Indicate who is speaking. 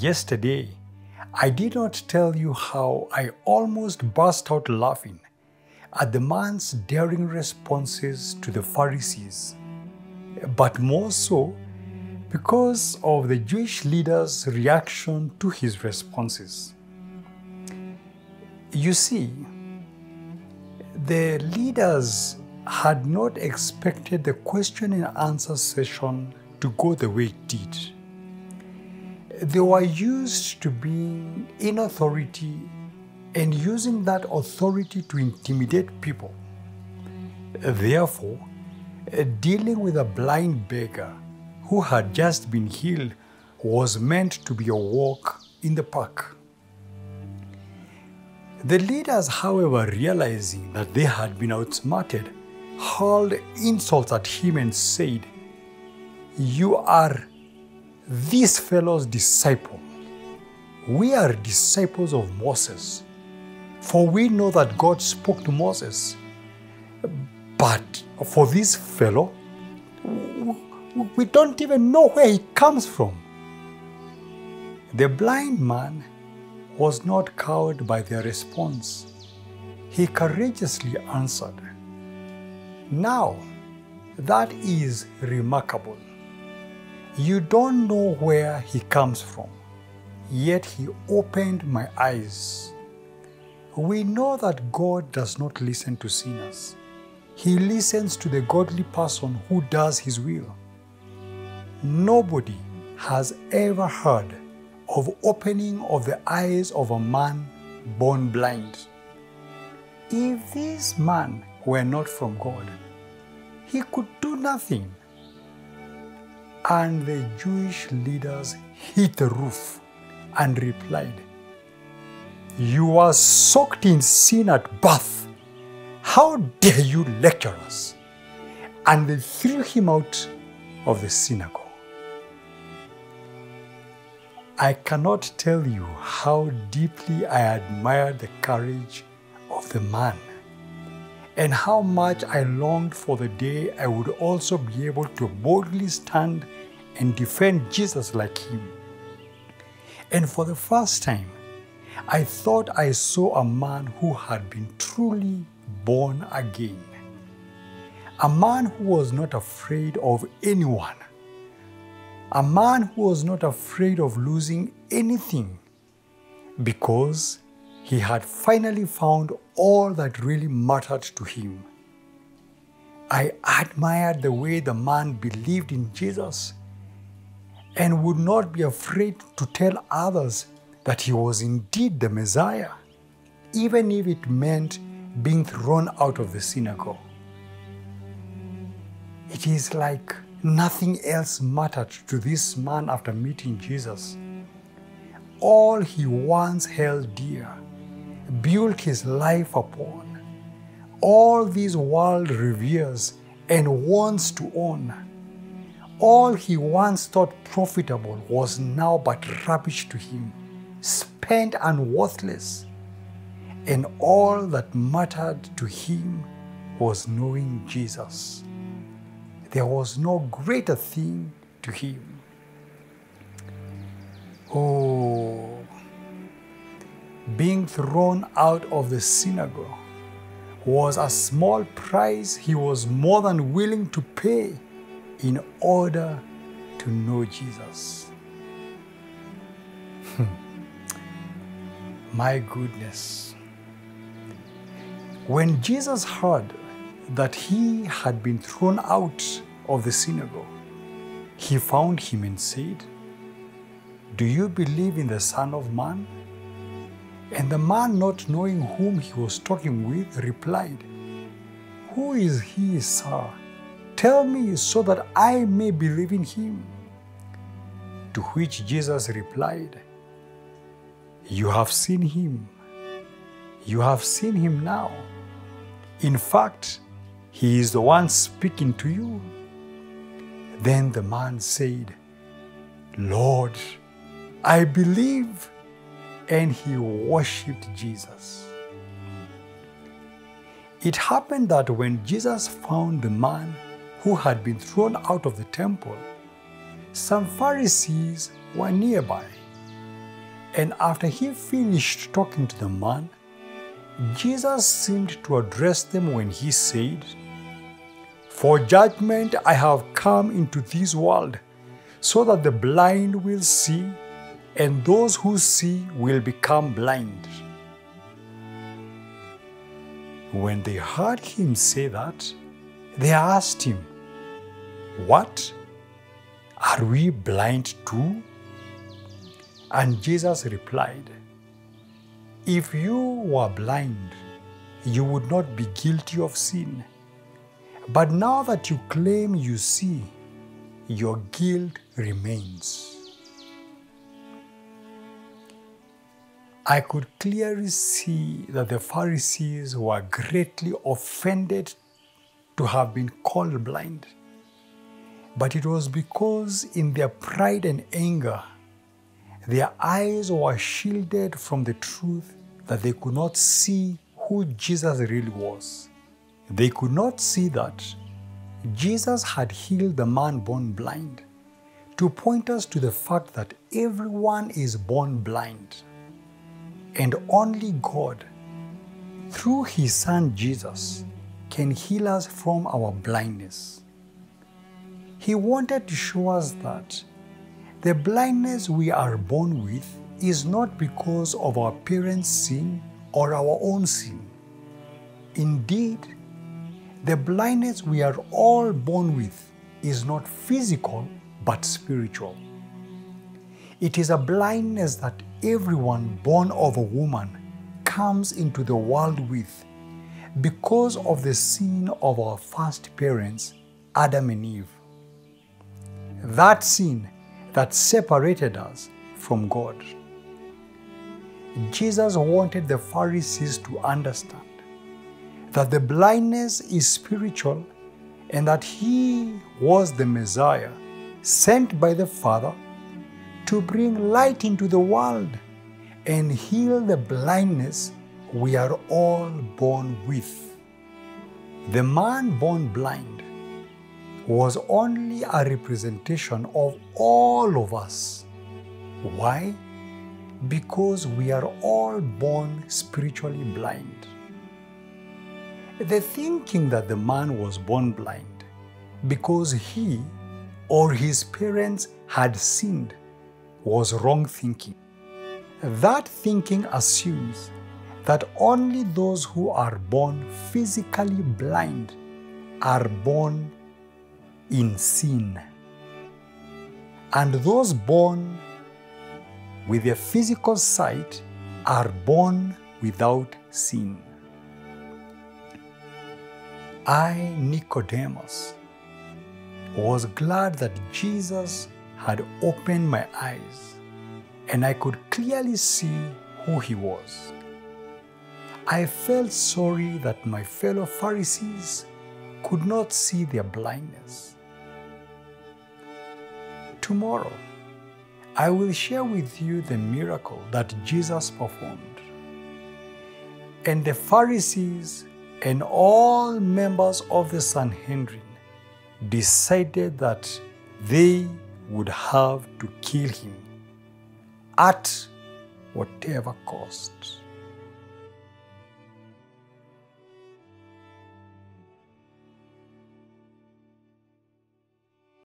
Speaker 1: Yesterday, I did not tell you how I almost burst out laughing at the man's daring responses to the Pharisees, but more so because of the Jewish leaders' reaction to his responses. You see, the leaders had not expected the question and answer session to go the way it did. They were used to being in authority and using that authority to intimidate people. Therefore, dealing with a blind beggar who had just been healed was meant to be a walk in the park. The leaders, however, realizing that they had been outsmarted, hurled insults at him and said, "You are this fellow's disciple. We are disciples of Moses, for we know that God spoke to Moses. But for this fellow, we don't even know where he comes from." The blind man was not cowed by their response. He courageously answered. Now, that is remarkable. You don't know where he comes from, yet he opened my eyes. We know that God does not listen to sinners. He listens to the godly person who does his will. Nobody has ever heard of opening of the eyes of a man born blind. If this man were not from God, he could do nothing. And the Jewish leaders hit the roof and replied, "You were soaked in sin at birth. How dare you lecture us?" And they threw him out of the synagogue. I cannot tell you how deeply I admired the courage of the man, and how much I longed for the day I would also be able to boldly stand and defend Jesus like him. And for the first time, I thought I saw a man who had been truly born again. A man who was not afraid of anyone. A man who was not afraid of losing anything, because he had finally found all that really mattered to him. I admired the way the man believed in Jesus and would not be afraid to tell others that he was indeed the Messiah, even if it meant being thrown out of the synagogue. It is like nothing else mattered to this man after meeting Jesus. All he once held dear, built his life upon, all these world reveres and wants to own, all he once thought profitable was now but rubbish to him, spent and worthless. And all that mattered to him was knowing Jesus. There was no greater thing to him. Oh, being thrown out of the synagogue was a small price he was more than willing to pay in order to know Jesus. My goodness. When Jesus heard that he had been thrown out of the synagogue, he found him and said, "Do you believe in the Son of Man?" And the man, not knowing whom he was talking with, replied, "Who is he, sir? Tell me so that I may believe in him." To which Jesus replied, "You have seen him. You have seen him now. In fact, he is the one speaking to you." Then the man said, "Lord, I believe," and he worshipped Jesus. It happened that when Jesus found the man who had been thrown out of the temple, some Pharisees were nearby, And after he finished talking to the man, Jesus seemed to address them when he said, "For judgment I have come into this world, so that the blind will see, and those who see will become blind." When they heard him say that, they asked him, "What? Are we blind too?" And Jesus replied, "If you were blind, you would not be guilty of sin. But now that you claim you see, your guilt remains." I could clearly see that the Pharisees were greatly offended to have been called blind. But it was because in their pride and anger, their eyes were shielded from the truth that they could not see who Jesus really was. They could not see that Jesus had healed the man born blind, to point us to the fact that everyone is born blind. And only God, through His Son Jesus, can heal us from our blindness. He wanted to show us that the blindness we are born with is not because of our parents' sin or our own sin. Indeed, the blindness we are all born with is not physical but spiritual. It is a blindness that everyone born of a woman comes into the world with because of the sin of our first parents, Adam and Eve. That sin that separated us from God. Jesus wanted the Pharisees to understand that the blindness is spiritual and that He was the Messiah sent by the Father to bring light into the world and heal the blindness we are all born with. The man born blind was only a representation of all of us. Why? Because we are all born spiritually blind. The thinking that the man was born blind because he or his parents had sinned was wrong thinking. That thinking assumes that only those who are born physically blind are born in sin, and those born with a physical sight are born without sin. I, Nicodemus, was glad that Jesus had opened my eyes and I could clearly see who He was. I felt sorry that my fellow Pharisees could not see their blindness. Tomorrow, I will share with you the miracle that Jesus performed. And the Pharisees and all members of the Sanhedrin decided that they would have to kill Him at whatever cost.